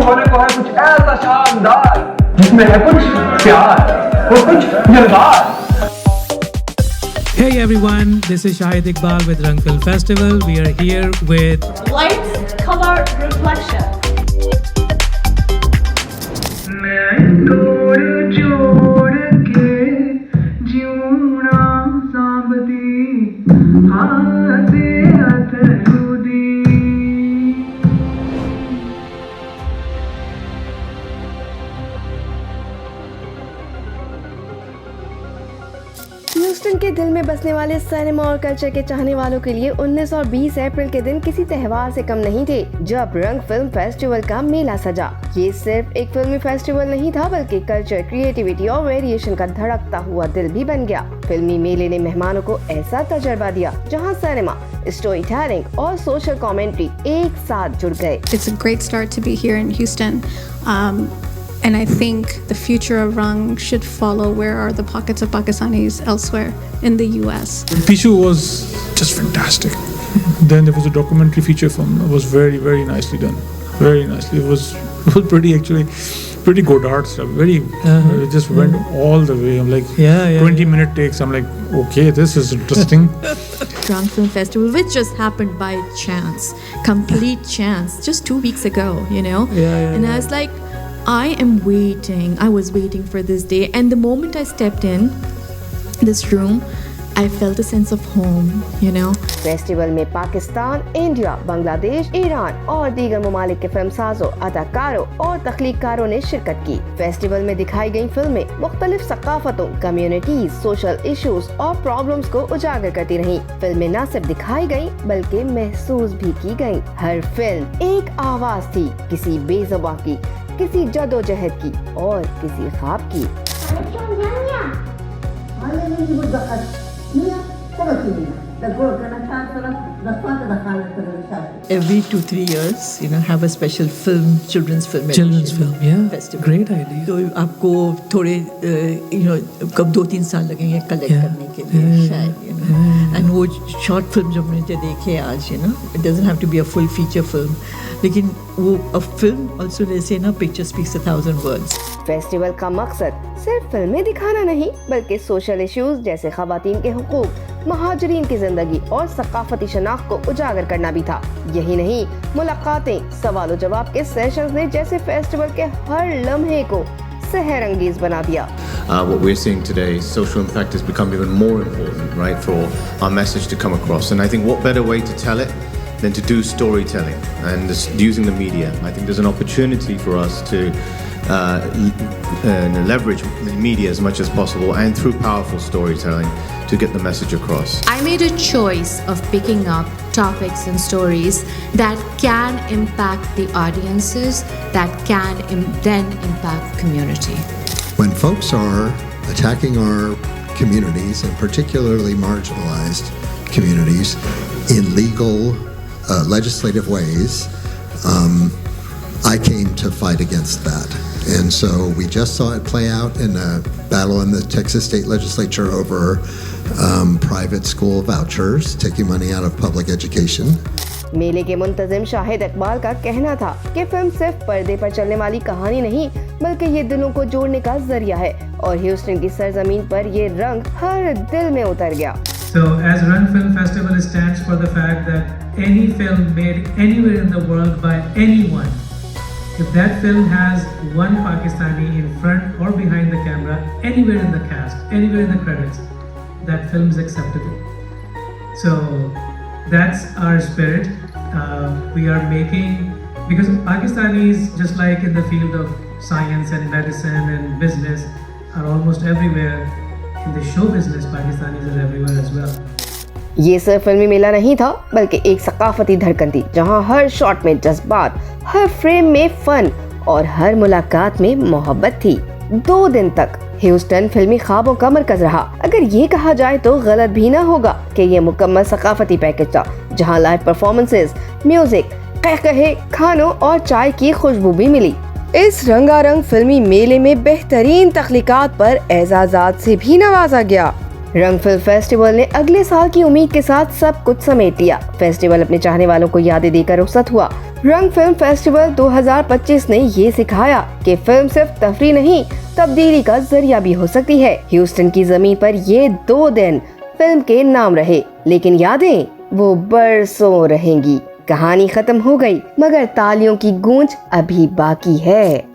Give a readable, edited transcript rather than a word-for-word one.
होने को है कुछ ऐसा शानदार जिसमें है कुछ प्यार और कुछ दिलदार. Hey everyone, this is Shahid Iqbal with Rang Film Festival. We are here with Lights, Color, Reflection. Houston के दिल में बसने वाले सिनेमा और कल्चर के चाहने वालों के लिए 19 और 20 अप्रैल के दिन किसी त्योहार से कम नहीं थे, जब रंग फिल्म फेस्टिवल का मेला सजा. ये सिर्फ एक फिल्मी फेस्टिवल नहीं था, बल्कि कल्चर, क्रिएटिविटी और वेरिएशन का धड़कता हुआ दिल भी बन गया. फिल्मी मेले ने मेहमानों को ऐसा तजर्बा दिया जहां सिनेमा, स्टोरी टेलिंग और सोशल कमेंट्री एक साथ जुड़ गए. It's a great start to be here in Houston. And I think the future of Rang should follow where are the pockets of Pakistanis elsewhere in the US. Pishu was just fantastic. Then there was a documentary feature film. It was very, very nicely done. Very nicely. It was pretty Godard stuff. It just went all the way. I'm like, 20-minute takes. I'm like, okay, this is interesting. Rang Film Festival, which just happened by chance, complete chance, just 2 weeks ago, you know? And I was like, I was waiting for this day, and the moment I stepped in this room, I felt a sense of home, you know. Festival में Pakistan, India, Bangladesh, Iran और दीगर ममालिक के फिल्मसाजों, अदाकारों और तख्लीककारों ने शिरकत की. Festival में दिखाई गई फिल्में मुख्तलिफ सकाफतों, कम्युनिटीज, सोशल इश्यूज और प्रॉब्लम्स को उजागर करती रहीं. फिल्में न सिर्फ दिखाई गयी बल्कि महसूस भी की गयी. हर फिल्म एक आवाज थी, किसी बेज़ुबां की, किसी जदोजहद की और किसी ख्वाब की. Every 2-3 years, have a special children's film festival. Great idea. तो आपको थोड़े, कब 2-3 साल लगेंगे कलेक्ट करने के लिए शायद, and वो शॉर्ट फिल्म जो मुझे देखे आज, it doesn't have to be a full feature film, लेकिन वो a film also they say picture speaks 1,000 words. Festival का मकसद सिर्फ फिल्में दिखाना नहीं, बल्कि सोशल इश्यूज जैसे खवातीन के हुकूक, महाजरीन की जिंदगी और सकाफती शनाख्त को उजागर करना भी था. यही नहीं, मुलाकातें, सवाल जवाब के सेशंस ने जैसे फेस्टिवल के हर लम्हे को सहर अंगेज बना दिया. What we're seeing today, social impact has become even more important, right, for our message to come across. And I think what better way to tell it than to do storytelling and using the media. I think there's an opportunity for us to leverage the media as much as possible and through powerful storytelling to get the message across. I made a choice of picking up topics and stories that can impact the audiences, that can then impact community. When folks are attacking our communities, and particularly marginalized communities, in legal, legislative ways, I came to fight against that. And so we just saw it play out in a battle in the Texas State Legislature over private school vouchers, taking money out of public education. मेले के मुंतजिम शाहिद इकबाल का कहना था कि film सिर्फ पर्दे पर चलने वाली कहानी नहीं, बल्कि ये दिलों को जोड़ने का जरिया है. और ह्यूस्टन की सरजमीन पर ये रंग हर दिल में उतर गया. So as Rang Film Festival stands for the fact that any film made anywhere in the world by anyone, if that film has one Pakistani in front or behind the camera, anywhere in the cast, anywhere in the credits, that film is acceptable. So that's our spirit. We are making, because Pakistanis, just like in the field of science and medicine and business, are almost everywhere. In the show business, Pakistanis are everywhere as well. ये सिर्फ फिल्मी मेला नहीं था, बल्कि एक सकाफती धड़कन थी, जहां हर शॉट में जज्बात, हर फ्रेम में फन और हर मुलाकात में मोहब्बत थी. 2 दिन तक ह्यूस्टन फिल्मी ख्वाबों का मरकज रहा. अगर ये कहा जाए तो गलत भी ना होगा कि ये मुकम्मल सकाफती पैकेज था, जहां लाइव परफॉर्मेंसेस, म्यूजिक, कहकहे, खानों और चाय की खुशबू भी मिली. इस रंगारंग फिल्मी मेले में बेहतरीन तख्लीकात पर एजाज़ात से भी नवाजा गया. रंग फिल्म फेस्टिवल ने अगले साल की उम्मीद के साथ सब कुछ समेट लिया। फेस्टिवल अपने चाहने वालों को यादें देकर रुखसत हुआ। रंग फिल्म फेस्टिवल 2025 ने ये सिखाया कि फिल्म सिर्फ तफरीह नहीं, तब्दीली का जरिया भी हो सकती है। ह्यूस्टन की जमीन पर ये 2 दिन फिल्म के नाम रहे, लेकिन यादें वो बरसों रहेंगी। कहानी खत्म हो गई, मगर तालियों की गूंज अभी बाकी है।